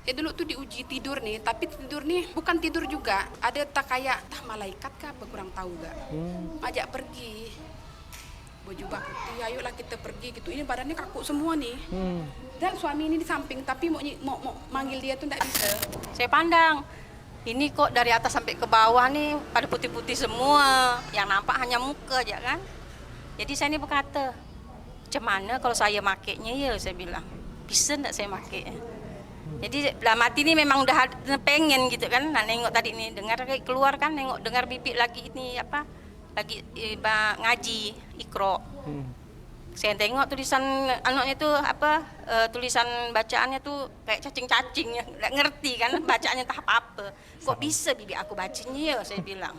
Ya dulu tuh diuji tidur nih, tapi tidur nih bukan tidur juga. Ada tak kayak malaikat kah apa kurang tahu gak. Ngajak pergi. Berjubah putih, ayolah kita pergi gitu. Ini badannya kaku semua nih. Dan suami ini di samping, tapi mau manggil dia tuh enggak bisa. Saya pandang, ini kok dari atas sampai ke bawah nih pada putih-putih semua. Yang nampak hanya muka aja kan. Jadi saya ini berkata, macam mana kalau saya makainya ya, saya bilang. Bisa enggak saya makai? Jadi dalam hati ini memang udah pengen gitu kan. Nah, nengok tadi nih, dengar kayak keluar kan, nengok dengar bibi lagi ini apa? Lagi ngaji Iqra. Saya tengok tulisan anaknya tuh apa tulisan bacaannya tuh kayak cacing-cacing ya, nggak ngerti kan bacaannya entah apa. Kok bisa bibi aku bacanya ya, saya bilang.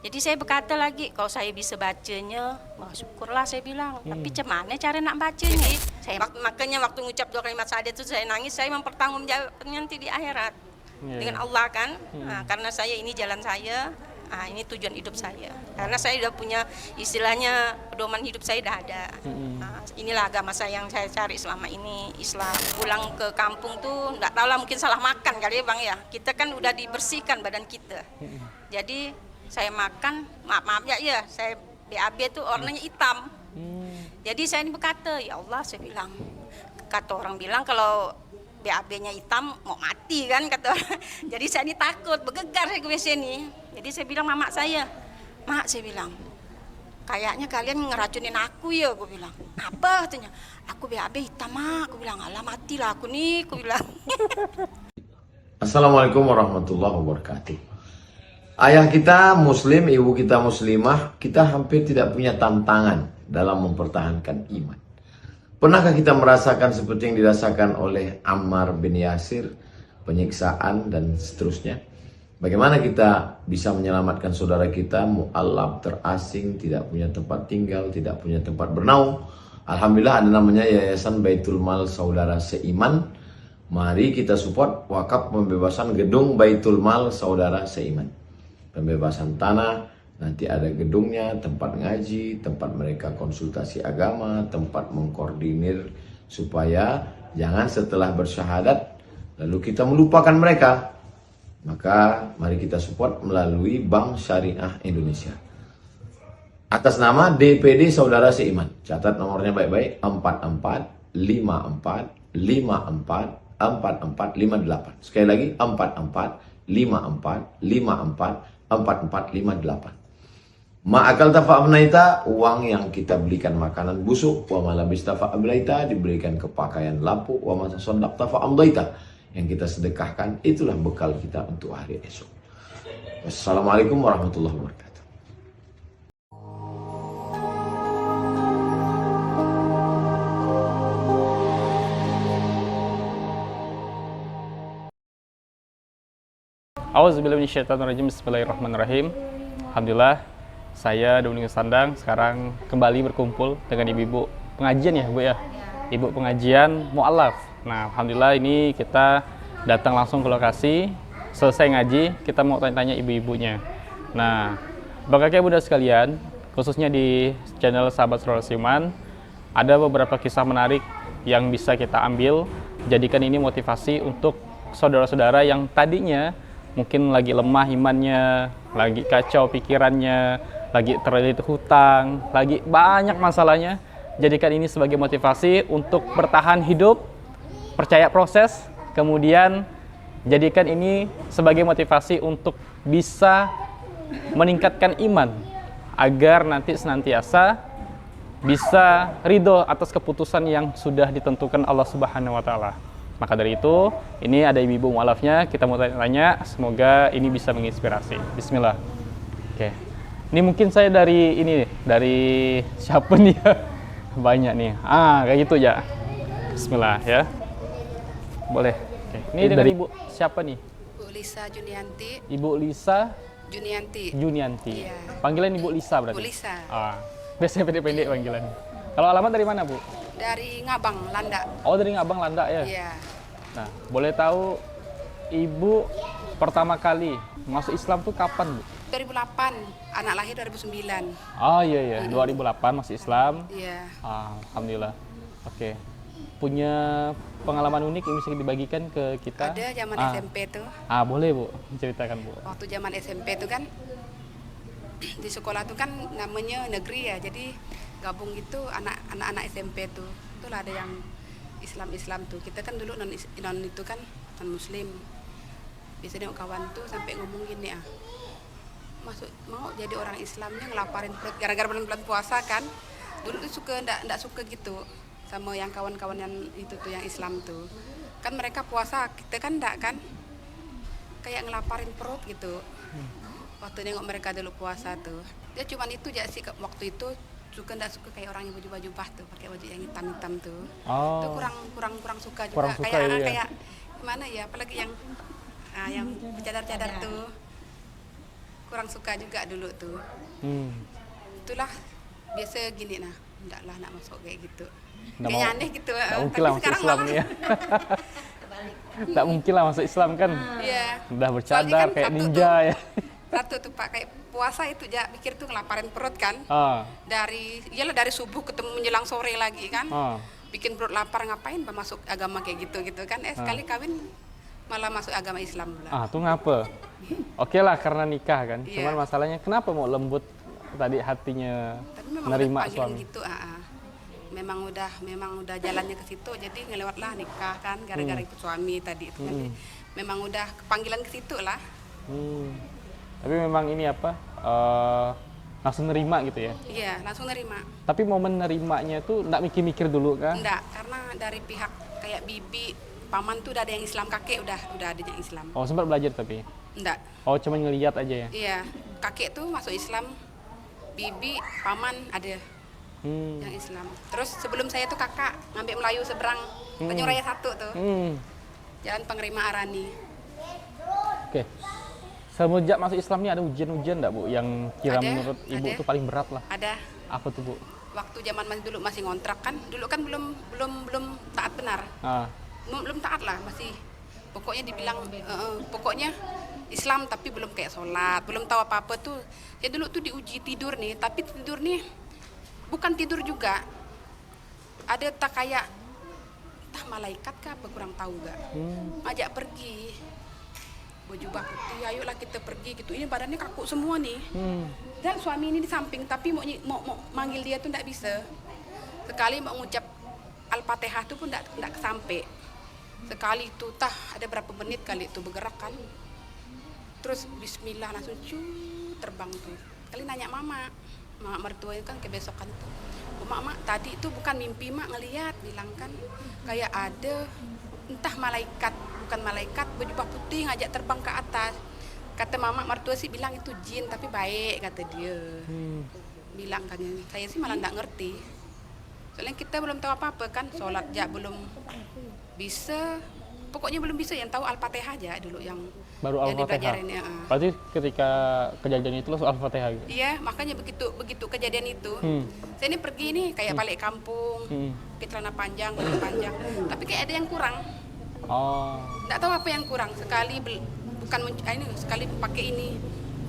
Jadi saya berkata lagi, kalau saya bisa bacanya, wah syukurlah saya bilang. Tapi gimana cara nak bacanya? Saya makanya waktu ngucap dua kalimat syahadat itu saya nangis, saya mempertanggungjawabkan nanti di akhirat dengan Allah kan. Nah, karena saya ini jalan saya. Nah, ini tujuan hidup saya. Karena saya udah punya istilahnya pedoman hidup saya udah ada. Nah, inilah agama saya yang saya cari selama ini, Islam. Pulang ke kampung tuh nggak tahu lah mungkin salah makan kali ya Bang ya. Kita kan udah dibersihkan badan kita. Jadi saya makan, maaf ya, saya BAB tuh warnanya hitam. Jadi saya ini berkata, ya Allah saya bilang. Kata orang bilang kalau BAB-nya hitam mau mati kan kata orang. Jadi saya ini takut, bergegar saya ke WC ini. Jadi saya bilang mama saya, mak saya bilang, kayaknya kalian ngeracunin aku ya, aku bilang. Apa katanya? Aku BAB hitam mak, aku bilang, alah matilah aku nih, aku bilang. Assalamualaikum warahmatullahi wabarakatuh. Ayah kita muslim, ibu kita muslimah, kita hampir tidak punya tantangan dalam mempertahankan iman. Pernahkah kita merasakan seperti yang dirasakan oleh Ammar bin Yasir, penyiksaan dan seterusnya? Bagaimana kita bisa menyelamatkan saudara kita, mu'allab, terasing, tidak punya tempat tinggal, tidak punya tempat bernaung. Alhamdulillah ada namanya Yayasan Baitul Mal Saudara Seiman. Mari kita support wakaf pembebasan gedung Baitul Mal Saudara Seiman. Pembebasan tanah, nanti ada gedungnya, tempat ngaji, tempat mereka konsultasi agama, tempat mengkoordinir supaya jangan setelah bersyahadat lalu kita melupakan mereka. Maka mari kita support melalui Bank Syariah Indonesia. Atas nama DPD Saudara Seiman. Catat nomornya baik-baik, 4454544458. Sekali lagi 4454544458. Ma'akal tafa'abnaita, uang yang kita belikan makanan busuk, wa malabis tafa'ablaita, diberikan ke pakaian lapuk, wa masasondak tafa'amdaita, yang kita sedekahkan, itulah bekal kita untuk hari esok. Wassalamualaikum warahmatullahi wabarakatuh. Auzubillahiminasyaitonirrajim. Bismillahirrahmanirrahim. Alhamdulillah, saya Doni Sandang sekarang kembali berkumpul dengan ibu-ibu pengajian ya Bu ya. Ibu pengajian mu'alaf. Nah, alhamdulillah ini kita datang langsung ke lokasi. Selesai ngaji, kita mau tanya-tanya ibu-ibunya. Nah, Bapak Kakek Bunda sekalian, khususnya di channel Sahabat Saudara Seiman, ada beberapa kisah menarik yang bisa kita ambil. Jadikan ini motivasi untuk saudara-saudara yang tadinya mungkin lagi lemah imannya, lagi kacau pikirannya, lagi terlilit hutang, lagi banyak masalahnya. Jadikan ini sebagai motivasi untuk bertahan hidup, percaya proses, kemudian jadikan ini sebagai motivasi untuk bisa meningkatkan iman agar nanti senantiasa bisa ridho atas keputusan yang sudah ditentukan Allah Subhanahu wa Ta'ala. Maka dari itu, ini ada ibu-ibu mu'alafnya, kita mau tanya-tanya, semoga ini bisa menginspirasi. Bismillah. Oke. Ini mungkin saya dari ini, dari siapa nih ya? Banyak nih. Kayak gitu ya. Bismillah ya. Boleh. Oke. Ini dari ibu siapa nih? Bu Lisa Junianti. Ibu Lisa Junianti. Iya. Panggilan Ibu Lisa berarti? Bu Lisa. Biasanya pendek-pendek panggilan. Kalau alamat dari mana, Bu? Dari Ngabang, Landa. Oh, dari Ngabang, Landa ya? Iya. Nah, boleh tahu Ibu pertama kali masuk Islam tuh kapan, Bu? 2008, anak lahir 2009. Oh iya, 2008 masuk Islam. Iya. Alhamdulillah. Oke. punya pengalaman unik yang bisa dibagikan ke kita? Ada zaman SMP tuh. Boleh Bu, ceritakan Bu. Waktu zaman SMP tuh kan di sekolah tuh kan namanya negeri ya, jadi gabung gitu anak-anak SMP tuh. Itulah ada yang Islam tuh. Kita kan dulu non itu kan non Muslim. Biasanya kawan tuh sampai ngomong gini mau jadi orang Islamnya ngelaparin perut gara-gara bulan puasa kan. Dulu tuh ndak suka gitu sama yang kawan-kawan yang itu tuh yang Islam tuh. Kan mereka puasa, kita kan ndak kan. Kayak ngelaparin perut gitu. Waktu nengok mereka dulu puasa tuh, dia cuman itu aja sih waktu itu nggak suka kayak orang yang baju tuh, pakai baju yang hitam tuh. Itu kurang suka juga. Kurang suka kayak gimana ya, apalagi yang cadar tuh, kurang suka juga dulu tuh. Itulah biasa gini enggak lah nak masuk kayak gitu. Kayaknya aneh gitu. Nggak mungkin lah masuk Islam nih ya. Nggak mungkin lah masuk Islam kan. Iya. Udah bercadar kan kayak ninja ya. Satu tuh Pak, kayak puasa itu aja pikir tuh ngelaparin perut kan. Dari subuh ketemu menjelang sore lagi kan. Bikin perut lapar, ngapain Pak masuk agama kayak gitu kan. Sekali kawin malah masuk agama Islam pula. Tuh ngapa? Oke lah karena nikah kan. Iya. Cuman masalahnya kenapa mau lembut tadi hatinya Tapi memang nerima udah suami? gitu. Memang udah jalannya ke situ, jadi ngelewatlah nikah kan gara-gara ikut suami tadi itu kan. Memang udah kepanggilan ke situ lah. Tapi memang ini langsung nerima gitu ya? Iya, langsung nerima. Tapi momen nerimanya tuh enggak mikir-mikir dulu kan? Enggak, karena dari pihak kayak bibi, paman tuh udah ada yang Islam, kakek udah ada yang Islam. Sempat belajar tapi? Enggak. Cuma ngelihat aja ya? Iya, kakek tuh masuk Islam, bibi, paman ada yang Islam. Terus sebelum saya tuh kakak ngambil Melayu seberang Tanjung Raya 1 tuh. Jalan Panglima Arani. Oke. Semenjak masuk Islam ini ada ujian-ujian enggak Bu yang menurut Ibu tuh paling berat lah? Ada. Apa tuh Bu? Waktu zaman masih ngontrak kan, dulu kan belum taat benar. Belum taat lah, masih pokoknya dibilang pokoknya Islam tapi belum kayak sholat, belum tahu apa-apa tuh. Ya dulu tuh diuji tidur nih, tapi tidur nih bukan tidur juga. Ada tak kayak malaikat kah apa kurang tahu gak. Ajak pergi. Berjubah putih, ayolah kita pergi gitu. Ini badannya kaku semua nih. Dan suami ini di samping, tapi mau manggil dia tuh enggak bisa. Sekali mau ngucap Al-Fatihah tuh pun enggak kesampe. Sekali itu ada berapa menit kali itu bergerak kan. Terus bismillah langsung terbang tuh. Kali nanya mama mertua itu kan kebesokan itu. Mak tadi itu bukan mimpi mak ngelihat, bilang kan kayak ada entah malaikat, bukan malaikat berjubah putih ngajak terbang ke atas. Kata mama mertua sih bilang itu jin tapi baik kata dia. Bilang kan, saya sih malah nggak ngerti. Soalnya kita belum tahu apa-apa kan, sholat aja belum bisa. Pokoknya belum bisa, yang tahu Al-Fatihah aja dulu yang baru Al-Fatihah. Ya. Berarti ketika kejadian itu langsung Al-Fatihah gitu? Iya, makanya begitu kejadian itu. Saya ini pergi nih kayak balik kampung, pakai celana panjang, baju panjang. Tapi kayak ada yang kurang. Nggak tahu apa yang kurang. Sekali sekali pakai ini.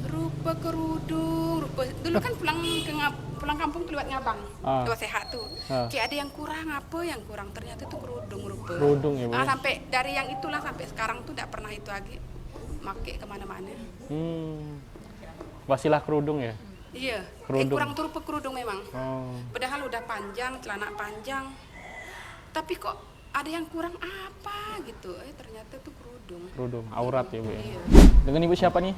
Rupa kerudung, dulu kan pulang kampung tuh lewat Ngabang, lewat Sehat tuh. Kayak ada yang kurang, ternyata itu kerudung rupa. Kerudung ya Bu? Sampai dari yang itulah sampai sekarang tuh tidak pernah itu lagi pakai kemana-mana. Wasilah kerudung ya? Iya, Kerudung. kurang tuh rupa kerudung memang. Padahal udah panjang, celana panjang, tapi kok ada yang kurang apa gitu. Ternyata tuh kerudung. Kerudung, aurat ya Bu ya? Iya. Dengan Ibu siapa nih?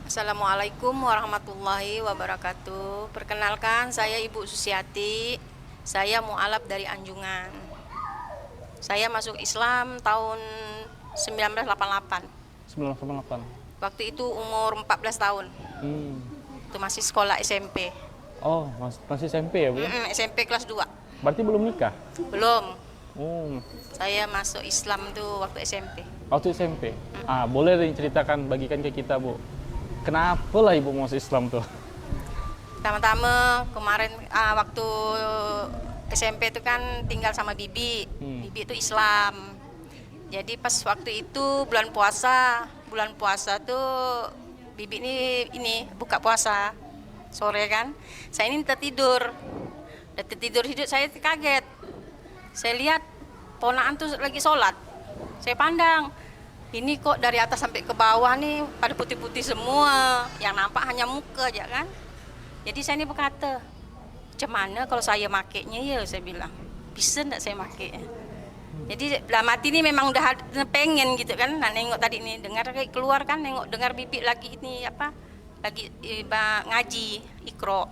Assalamualaikum warahmatullahi wabarakatuh. Perkenalkan, saya Ibu Susiati. Saya mu'alaf dari Anjungan. Saya masuk Islam tahun 1988. 1988. Waktu itu umur 14 tahun. Itu masih sekolah SMP. Masih SMP ya Bu? SMP kelas 2. Berarti belum nikah? Belum. Saya masuk Islam tuh waktu SMP. Waktu SMP? Boleh diceritakan, bagikan ke kita Bu. Kenapa lah Ibu masuk Islam tuh? Pertama-tama kemarin waktu SMP itu kan tinggal sama Bibi. Bibi itu Islam. Jadi pas waktu itu bulan puasa tuh Bibi ini buka puasa sore kan. Saya ini tertidur hidup saya kaget. Saya lihat ponakan tuh lagi sholat. Saya pandang, ini kok dari atas sampai ke bawah nih pada putih-putih semua, yang nampak hanya muka aja kan. Jadi saya ini berkata, macam mana kalau saya makainya ya, saya bilang, bisa enggak saya makai? Jadi dalam hati ini memang udah pengen gitu kan, nah nengok tadi nih, dengar kayak keluar kan, dengar bibik lagi ini apa, lagi ngaji, Iqra.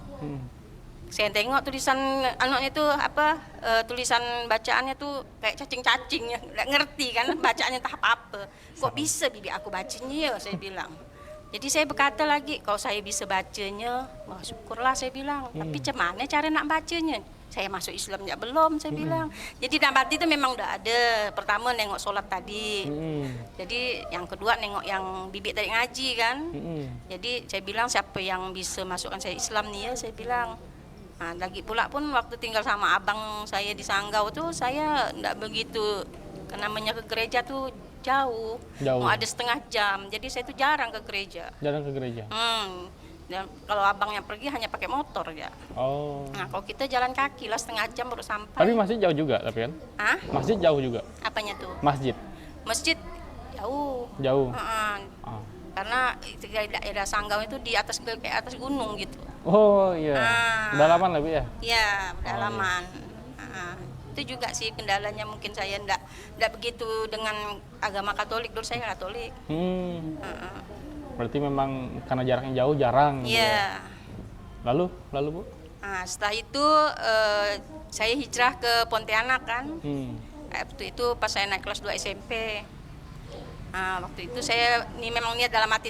Saya tengok tulisan anaknya tuh apa, tulisan bacaannya tuh kayak cacing-cacing ya, nggak ngerti kan bacaannya entah apa. Kok bisa bibi aku bacanya ya, saya bilang. Jadi saya berkata lagi, kalau saya bisa bacanya, wah syukurlah saya bilang. Tapi gimana cara nak bacanya? Saya masuk Islam ya belum, saya bilang. Jadi dalam hati itu memang udah ada. Pertama nengok sholat tadi. Jadi yang kedua nengok yang bibik tadi ngaji kan. Jadi saya bilang siapa yang bisa masukkan saya Islam nih ya, saya bilang. Nah, lagi pula pun waktu tinggal sama abang saya di Sanggau tuh saya enggak begitu, namanya ke gereja tuh jauh. Mau ada setengah jam, jadi saya tuh jarang ke gereja. Jarang ke gereja? Dan kalau abangnya pergi hanya pakai motor ya. Oh. Nah kalau kita jalan kaki lah setengah jam baru sampai. Tapi masjid jauh juga tapi kan? Hah? Masjid jauh juga? Apanya tuh? Masjid? Masjid jauh. Jauh? Karena daerah Sanggau itu di atas kayak atas gunung gitu. Oh iya, pedalaman lah Bu ya? Iya, pedalaman. Itu juga sih kendalanya, mungkin saya enggak begitu dengan agama Katolik, dulu saya Katolik. Berarti memang karena jaraknya jauh jarang gitu ya? Lalu Bu? Nah, setelah itu saya hijrah ke Pontianak kan. Waktu itu pas saya naik kelas 2 SMP. Nah, waktu itu saya ini memang niat dalam hati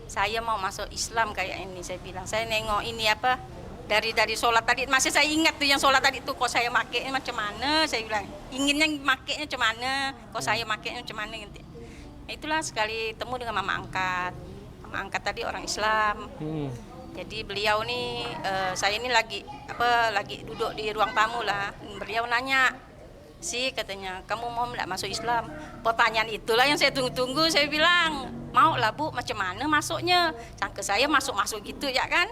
saya mau masuk Islam kayak ini, saya bilang. Saya nengok ini apa dari sholat tadi, masih saya ingat tuh yang sholat tadi tuh, kok saya makainya macam mana, saya bilang. Inginnya makainya macam mana, kok saya makainya macam mana gitu. Nah, itulah sekali temu dengan mama angkat. Mama angkat tadi orang Islam. Jadi beliau nih saya ini lagi duduk di ruang tamu lah. Beliau nanya, "Si," katanya, "kamu mau enggak masuk Islam?" Pertanyaan itulah yang saya tunggu-tunggu. Saya bilang, "Mau lah Bu, macam mana masuknya?" Sangka saya masuk-masuk gitu ya kan.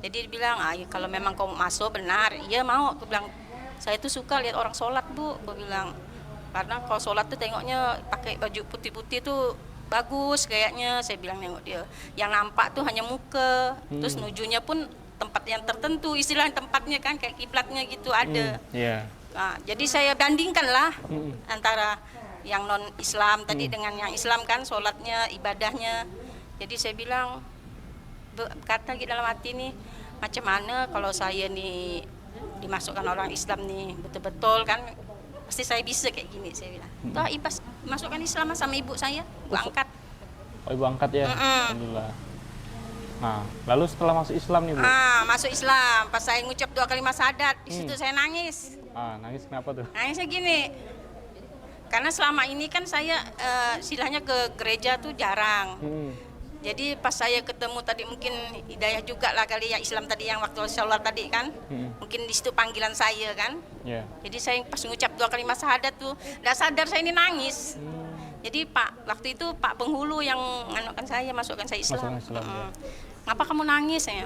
Jadi dia bilang, "Kalau memang kamu masuk benar, iya mau." Aku bilang, "Saya tuh suka lihat orang sholat Bu," aku bilang. Karena kalau sholat tuh tengoknya pakai baju putih-putih tuh bagus kayaknya, saya bilang nengok dia. Yang nampak tuh hanya muka, terus nujunya pun tempat yang tertentu, istilah tempatnya kan kayak kiblatnya gitu ada. Nah, jadi saya bandingkan lah antara yang non Islam tadi dengan yang Islam kan, sholatnya, ibadahnya. Jadi saya bilang, kata gitu dalam hati nih, macam mana kalau saya nih dimasukkan orang Islam nih betul-betul kan, pasti saya bisa kayak gini, saya bilang. Toh Ibas masukkan Islam sama ibu saya, ibu angkat. Oh, ibu angkat ya? Alhamdulillah. Nah, lalu setelah masuk Islam nih Bu? Masuk Islam, pas saya ngucap 2 kalimat syahadat, di situ saya nangis. Nangis kenapa tuh? Nangisnya gini, karena selama ini kan saya istilahnya ke gereja tuh jarang. Jadi pas saya ketemu tadi, mungkin hidayah juga lah kali ya, Islam tadi yang waktu sholat tadi kan, mungkin di situ panggilan saya kan. Jadi saya pas ngucap 2 kalimat syahadat tuh, nggak sadar saya ini nangis. Jadi waktu itu Pak Penghulu yang nganukan saya, masukkan saya Islam. Ngapa kamu nangis ya?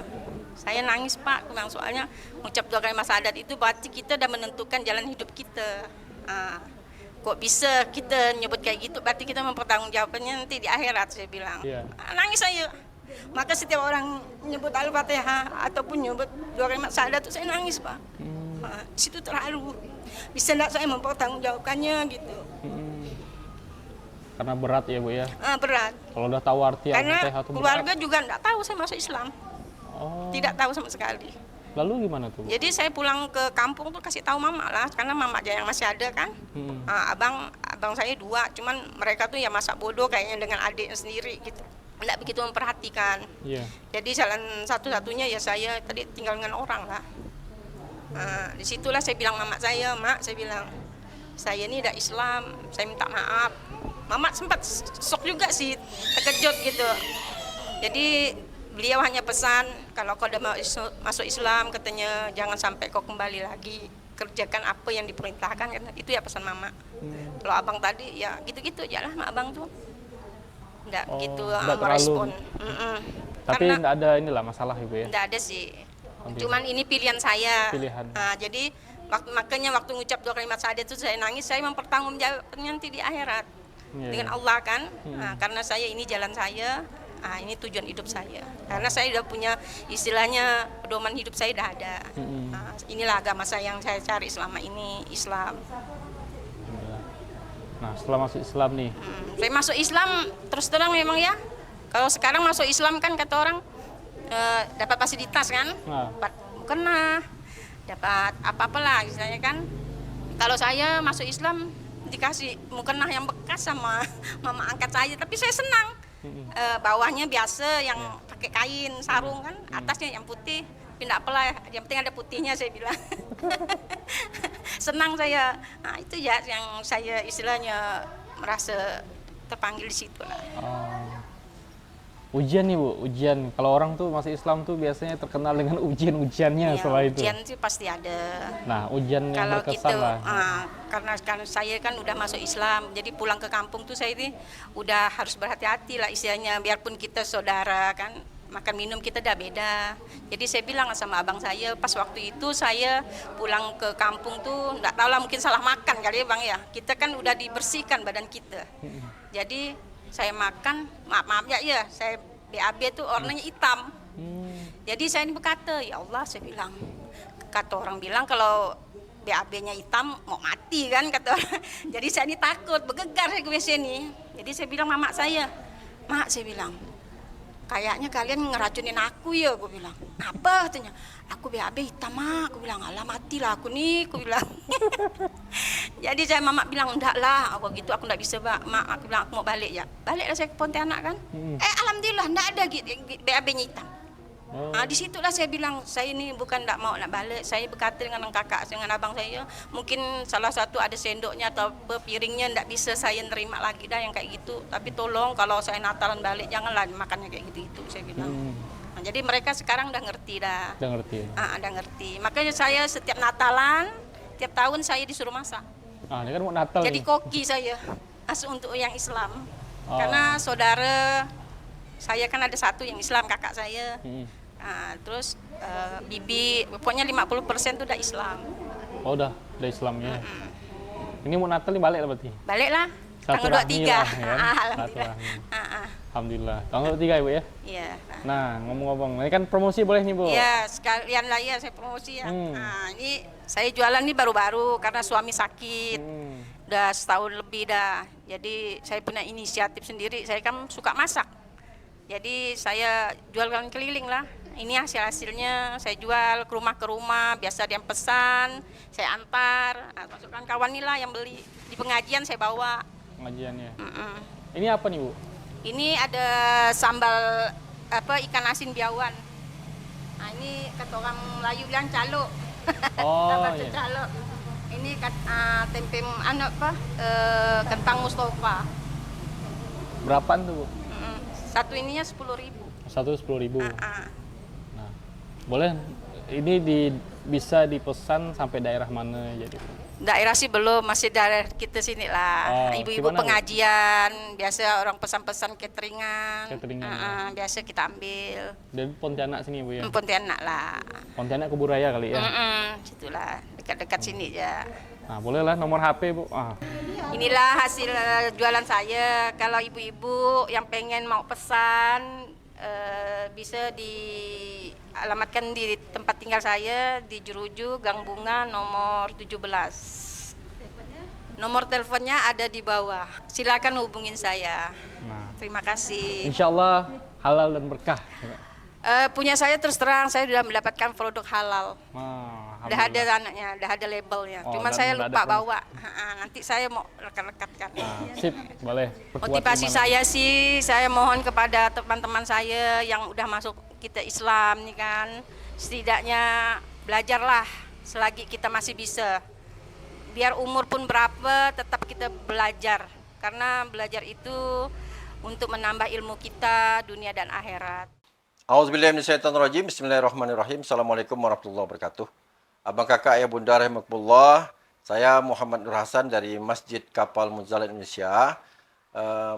Saya nangis Pak, soalnya ngucap 2 kalimat syahadat itu berarti kita udah menentukan jalan hidup kita. Kok bisa kita nyebut kayak gitu, berarti kita mempertanggungjawabkannya nanti di akhirat, saya bilang. Nangis saya. Maka setiap orang nyebut Al-Fatihah ataupun nyebut 2 kalimat syahadat itu saya nangis Pak. Di situ terharu. Bisa enggak saya mempertanggungjawabkannya gitu. Karena berat ya Bu ya? Berat. Kalau udah tahu arti Al-Fatihah itu keluarga juga enggak tahu saya masuk Islam. Tidak tahu sama sekali. Lalu gimana tuh? Jadi saya pulang ke kampung tuh kasih tahu mama lah, karena mama aja yang masih ada kan. Abang saya 2, cuman mereka tuh ya masa bodoh kayaknya dengan adiknya sendiri gitu, nggak begitu memperhatikan. Jadi jalan satu-satunya ya saya tadi tinggal dengan orang lah. Disitulah saya bilang mama saya, "Mak," saya bilang, "saya ini udah Islam, saya minta maaf." Mama sempat shock juga sih, terkejut gitu. Jadi beliau hanya pesan, kalau kau udah masuk Islam, katanya jangan sampai kau kembali lagi, kerjakan apa yang diperintahkan, kan itu ya pesan mama. Kalau abang tadi ya gitu-gitu aja lah, abang tuh nggak gitu merespon. Tapi nggak ada inilah masalah Ibu ya? Nggak ada sih, cuman ini pilihan saya. Pilihan. Jadi Makanya waktu ngucap 2 kalimat syahadat itu saya nangis, saya mempertanggungjawabkan nanti di akhirat dengan Allah kan. Nah, karena saya ini jalan saya, ini tujuan hidup saya. Karena saya udah punya istilahnya pedoman hidup saya udah ada. Nah, inilah agama saya yang saya cari selama ini, Islam. Nah, setelah masuk Islam nih, Saya masuk Islam terus terang memang ya. Kalau sekarang masuk Islam kan kata orang dapat fasilitas kan, dapat mukena, dapat apa-apalah istilahnya kan. Kalau saya masuk Islam dikasih mukena yang bekas sama mama angkat saya, tapi saya senang. Bawahnya biasa yang pakai kain sarung kan, atasnya yang putih. Tidak apalah, yang penting ada putihnya saya bilang. Senang saya. Nah, itu ya yang saya istilahnya merasa terpanggil di situ lah. Ujian nih Bu, ujian. Kalau orang tuh masuk Islam tuh biasanya terkenal dengan ujian-ujiannya setelah itu. Ujian sih pasti ada. Nah, ujian yang Kalau berkesan gitu, lah. karena saya kan udah masuk Islam, jadi pulang ke kampung tuh saya ini udah harus berhati-hati lah istilahnya. Biarpun kita saudara kan, makan minum kita udah beda. Jadi saya bilang sama abang saya, pas waktu itu saya pulang ke kampung tuh, nggak tahu lah mungkin salah makan kali ya Bang ya. Kita kan udah dibersihkan badan kita. Jadi saya makan, maaf ya, saya BAB tuh warnanya hitam. Jadi saya ini berkata, ya Allah saya bilang, kata orang bilang kalau BAB-nya hitam mau mati kan kata orang. Jadi saya ini takut, bergegar saya ke WC ini. Jadi saya bilang mama saya, mak saya bilang, kayaknya kalian ngeracunin aku ya, gue bilang. Apa katanya? Aku BAB hitam mak, aku bilang, alah matilah aku nih, aku bilang. Jadi saya mama bilang, enggak lah, aku gitu aku enggak bisa mak, aku bilang aku mau balik ya. Baliklah saya ke Pontianak kan. Alhamdulillah enggak ada BAB-nya hitam. Nah, disitulah saya bilang, saya ini bukan enggak mau nak balik, saya berkata dengan kakak, dengan abang saya, mungkin salah satu ada sendoknya atau piringnya enggak bisa saya nerima lagi dah yang kayak gitu. Tapi tolong kalau saya Natalan balik janganlah makannya kayak gitu saya bilang. Nah, jadi mereka sekarang udah ngerti dah. Udah ngerti. Udah ngerti. Makanya saya setiap Natalan, tiap tahun saya disuruh masak. Ini kan mau Natal Jadi nih. koki saya, untuk yang Islam. Karena saudara saya kan ada satu yang Islam, kakak saya. Terus bibi, pokoknya 50% itu udah Islam. Oh udah Islamnya. Ini mau Natal nih balik lah berarti? Baliklah, tanggal 23. Lah, ya, Alhamdulillah. Alhamdulillah. Tanggal 23 ya Bu ya? Iya. Nah, ngomong-ngomong, ini kan promosi boleh nih Bu? Iya, sekalian lah ya saya promosi ya. Ini saya jualan nih baru-baru karena suami sakit. Udah setahun lebih dah. Jadi saya punya inisiatif sendiri, saya kan suka masak. Jadi saya jualan keliling lah. Ini hasil-hasilnya saya jual ke rumah, biasa dia pesan, saya antar. Masukkan kawan nih lah yang beli. Di pengajian saya bawa. Pengajiannya. Ini apa nih Bu? Ini ada sambal ikan asin biawan. Nah, ini kata orang Melayu bilang calo. Iya. Calo. Ini tempe kentang Mustafa. Berapaan tuh Bu? Satu ininya 10.000. Satu 10.000. Nah, boleh. Ini bisa dipesan sampai daerah mana jadi? Daerah sih belum, masih daerah kita sini lah. Ibu-ibu gimana, Bu? pengajian, biasa orang pesan-pesan cateringan. Cateringan, Biasa kita ambil. Dari Pontianak sini Bu ya? Pontianak lah. Pontianak Kebun Raya kali ya? Situlah, dekat-dekat sini aja. Nah, bolehlah nomor HP Bu. Inilah hasil jualan saya. Kalau ibu-ibu yang pengen mau pesan, bisa dialamatkan di tempat tinggal saya di Jeruju, Gang Bunga nomor 17. Nomor teleponnya ada di bawah. Silakan hubungin saya. Terima kasih. Insya Allah halal dan berkah. Punya saya terus terang saya sudah mendapatkan produk halal. Udah ada anaknya, udah ada labelnya. Cuman saya lupa bawa. Nanti saya mau rekat-rekatkan. Sip, boleh. Motivasi saya sih, saya mohon kepada teman-teman saya yang udah masuk kita Islam nih kan, setidaknya belajarlah selagi kita masih bisa. Biar umur pun berapa, tetap kita belajar. Karena belajar itu untuk menambah ilmu kita dunia dan akhirat. Auzubillahiminasyaitonirrajim. Bismillahirrahmanirrahim. Assalamualaikum warahmatullahi wabarakatuh. Abang kakak ayah bunda rahimakumullah. Saya Muhammad Nur Hasan dari Masjid Kapal Muzalat Indonesia.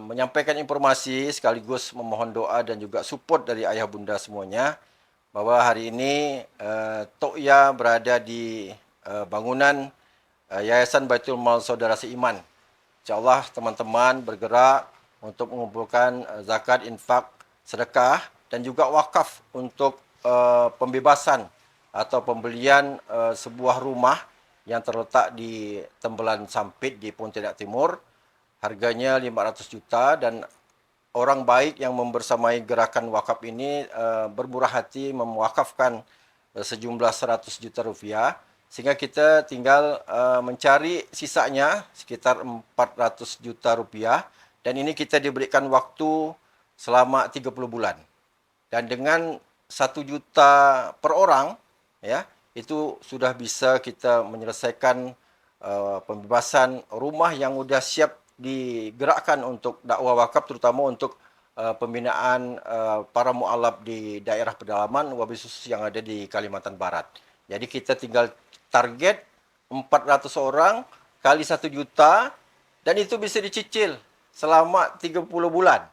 Menyampaikan informasi sekaligus memohon doa dan juga support dari ayah bunda semuanya. Bahwa hari ini Tok Ya berada di bangunan Yayasan Baitul Mal Saudara Seiman. InsyaAllah teman-teman bergerak untuk mengumpulkan zakat, infak, sedekah dan juga wakaf untuk pembebasan atau pembelian sebuah rumah yang terletak di Tembelan Sampit di Pontianak Timur. Harganya 500 juta dan orang baik yang membersamai gerakan wakaf ini bermurah hati mewakafkan sejumlah 100 juta rupiah sehingga kita tinggal mencari sisanya sekitar 400 juta rupiah dan ini kita diberikan waktu selama 30 bulan. Dan dengan 1 juta per orang ya, itu sudah bisa kita menyelesaikan pembebasan rumah yang sudah siap digerakkan untuk dakwah wakaf, terutama untuk pembinaan para mu'alaf di daerah pedalaman wabil khusus yang ada di Kalimantan Barat. Jadi kita tinggal target 400 orang kali 1 juta dan itu bisa dicicil selama 30 bulan.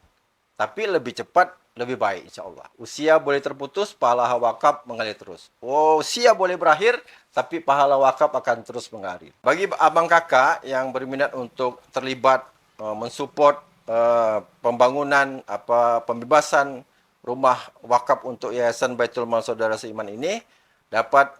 Tapi lebih cepat lebih baik insyaAllah. Usia boleh terputus, pahala wakaf mengalir terus. Usia boleh berakhir, tapi pahala wakaf akan terus mengalir. Bagi abang kakak yang berminat untuk terlibat mensupport pembangunan pembebasan rumah wakaf untuk Yayasan Baitul Mal Saudara Seiman ini dapat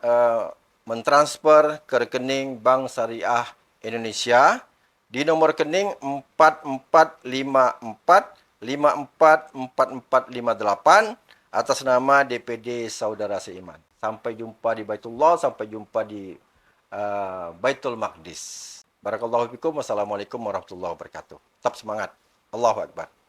mentransfer ke rekening Bank Syariah Indonesia di nomor rekening 4454 544458 atas nama DPD Saudara Seiman. Sampai jumpa di Baitullah, sampai jumpa di Baitul Maqdis. Barakallahu fikum. Wassalamualaikum warahmatullahi wabarakatuh. Tetap semangat. Allahu Akbar.